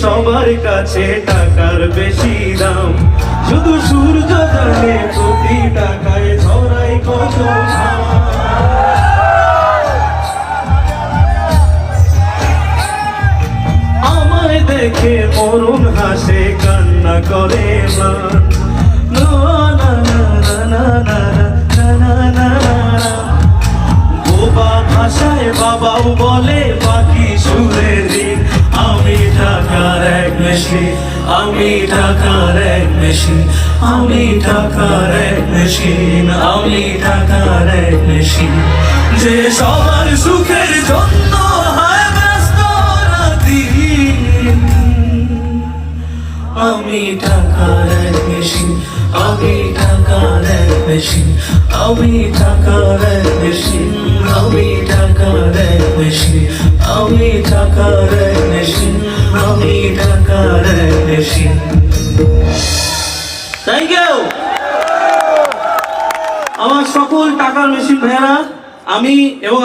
সবার কাছে টাকার বেশি দাম, শুধু সূর্য জানে প্রতি টাকায় ঝরাই কত ঘাম। আমায় দেখে মরণ হাসে কান্না করে মান, না না না না না না না না না। বোবা ভাষায় বাবাও বলে বাকি সুরে দিন, আমি টাকার এক মেশিন, আমি টাকার এক মেশিন, আমি টাকার এক মেশিন, আমি টাকার এক মেশিন, যে সবার সুখের জন্য হয় ব্যস্ত রাতদিন। আমি টাকার এক মেশিন, আমি টাকার এক মেশিন, আমি টাকার এক মেশিন, আমি টাকার এক মেশিন, আমি টাকার এক মেশিন, আমি টাকার এক মেশিন। থ্যাংক ইউ আমার সকল টাকার মেশিন ভাইয়ারা। আমি এবং